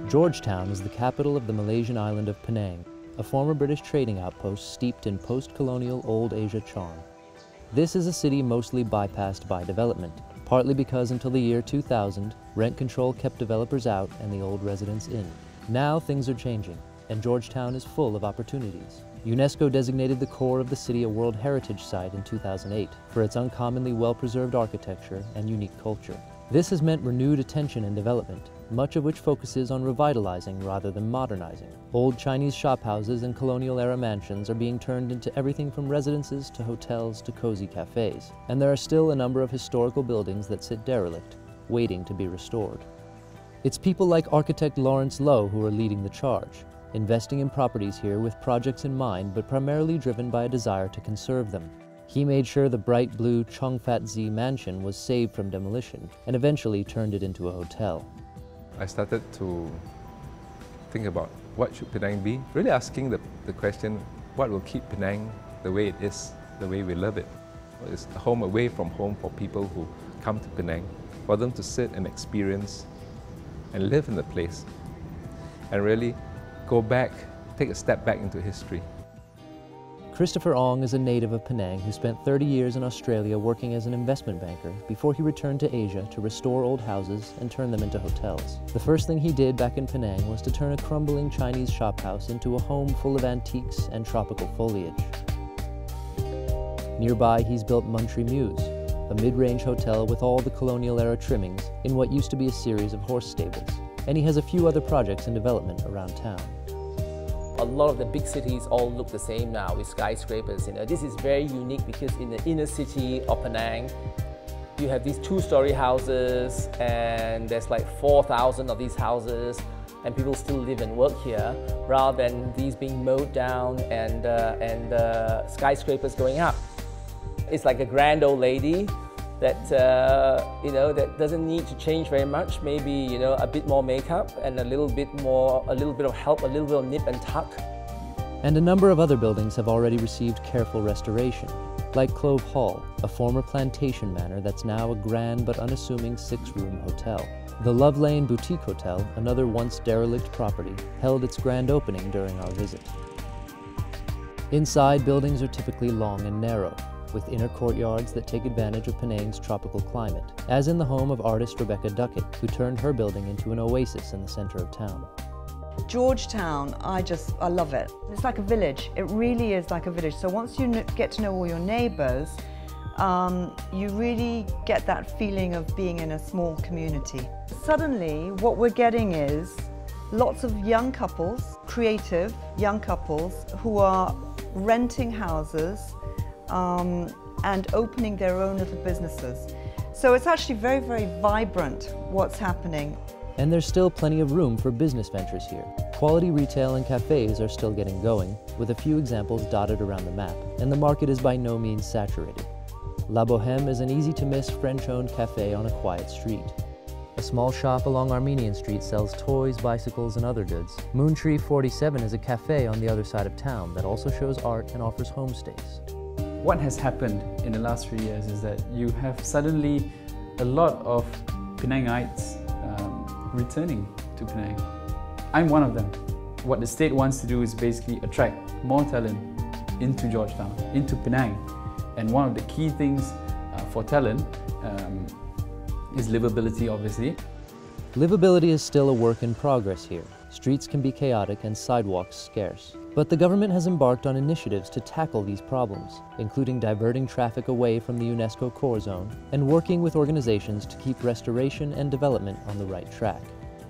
Georgetown is the capital of the Malaysian island of Penang, a former British trading outpost steeped in post-colonial Old Asia charm. This is a city mostly bypassed by development, partly because until the year 2000, rent control kept developers out and the old residents in. Now things are changing, and Georgetown is full of opportunities. UNESCO designated the core of the city a World Heritage Site in 2008 for its uncommonly well-preserved architecture and unique culture. This has meant renewed attention and development, much of which focuses on revitalizing rather than modernizing. Old Chinese shophouses and colonial-era mansions are being turned into everything from residences to hotels to cozy cafes. And there are still a number of historical buildings that sit derelict, waiting to be restored. It's people like architect Lawrence Lowe who are leading the charge, investing in properties here with projects in mind but primarily driven by a desire to conserve them. He made sure the bright blue Chong Fat Z mansion was saved from demolition and eventually turned it into a hotel. I started to think about what should Penang be, really asking the question, what will keep Penang the way it is, the way we love it? It's a home away from home for people who come to Penang, for them to sit and experience and live in the place and really go back, take a step back into history. Christopher Ong is a native of Penang who spent 30 years in Australia working as an investment banker before he returned to Asia to restore old houses and turn them into hotels. The first thing he did back in Penang was to turn a crumbling Chinese shophouse into a home full of antiques and tropical foliage. Nearby, he's built Muntree Mews, a mid-range hotel with all the colonial-era trimmings in what used to be a series of horse stables. And he has a few other projects in development around town. A lot of the big cities all look the same now with skyscrapers. This is very unique because in the inner city of Penang, you have these two-story houses and there's like 4,000 of these houses and people still live and work here rather than these being mowed down and skyscrapers going up. It's like a grand old lady that that doesn't need to change very much. Maybe a bit more makeup and a little bit of help, a little bit of nip and tuck. And a number of other buildings have already received careful restoration, like Clove Hall, a former plantation manor that's now a grand but unassuming 6-room hotel. The Love Lane Boutique Hotel, another once derelict property, held its grand opening during our visit. Inside, buildings are typically long and narrow, with inner courtyards that take advantage of Penang's tropical climate, as in the home of artist Rebecca Duckett, who turned her building into an oasis in the center of town. Georgetown, I love it. It's like a village. It really is like a village. So once you get to know all your neighbors, you really get that feeling of being in a small community. Suddenly, what we're getting is lots of young couples, creative young couples, who are renting houses and opening their own little businesses. So it's actually very, very vibrant what's happening. And there's still plenty of room for business ventures here. Quality retail and cafes are still getting going, with a few examples dotted around the map, and the market is by no means saturated. La Bohème is an easy-to-miss French-owned cafe on a quiet street. A small shop along Armenian Street sells toys, bicycles, and other goods. Moontree 47 is a cafe on the other side of town that also shows art and offers homestays. What has happened in the last few years is that you have suddenly a lot of Penangites returning to Penang. I'm one of them. What the state wants to do is basically attract more talent into Georgetown, into Penang. And one of the key things for talent is livability, obviously. Livability is still a work in progress here. Streets can be chaotic and sidewalks scarce. But the government has embarked on initiatives to tackle these problems, including diverting traffic away from the UNESCO core zone and working with organizations to keep restoration and development on the right track.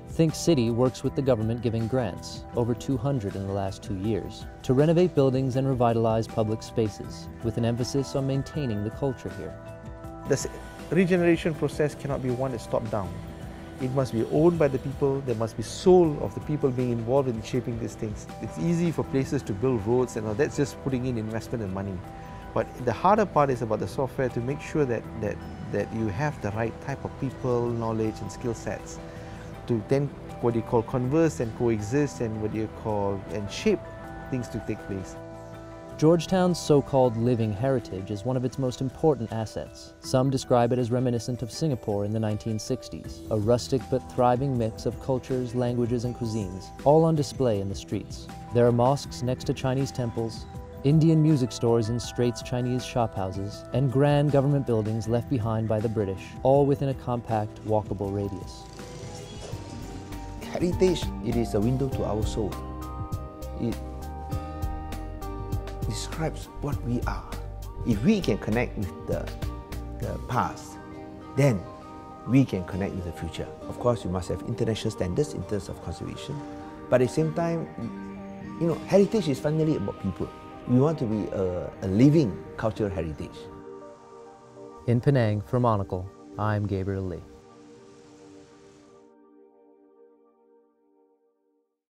Think City works with the government giving grants, over 200 in the last 2 years, to renovate buildings and revitalize public spaces, with an emphasis on maintaining the culture here. The regeneration process cannot be one that's top-down. It must be owned by the people. There must be soul of the people being involved in shaping these things. It's easy for places to build roads and all that's just putting in investment and money. But the harder part is about the software to make sure that you have the right type of people, knowledge and skill sets to then what you call converse and coexist and what you call and shape things to take place. Georgetown's so-called living heritage is one of its most important assets. Some describe it as reminiscent of Singapore in the 1960s, a rustic but thriving mix of cultures, languages, and cuisines, all on display in the streets. There are mosques next to Chinese temples, Indian music stores in Straits Chinese shophouses, and grand government buildings left behind by the British, all within a compact, walkable radius. Heritage, it is a window to our soul. It describes what we are. If we can connect with the past, then we can connect with the future. Of course, we must have international standards in terms of conservation, but at the same time, heritage is finally about people. We want to be a living cultural heritage. In Penang, for Monocle, I'm Gabriel Lee.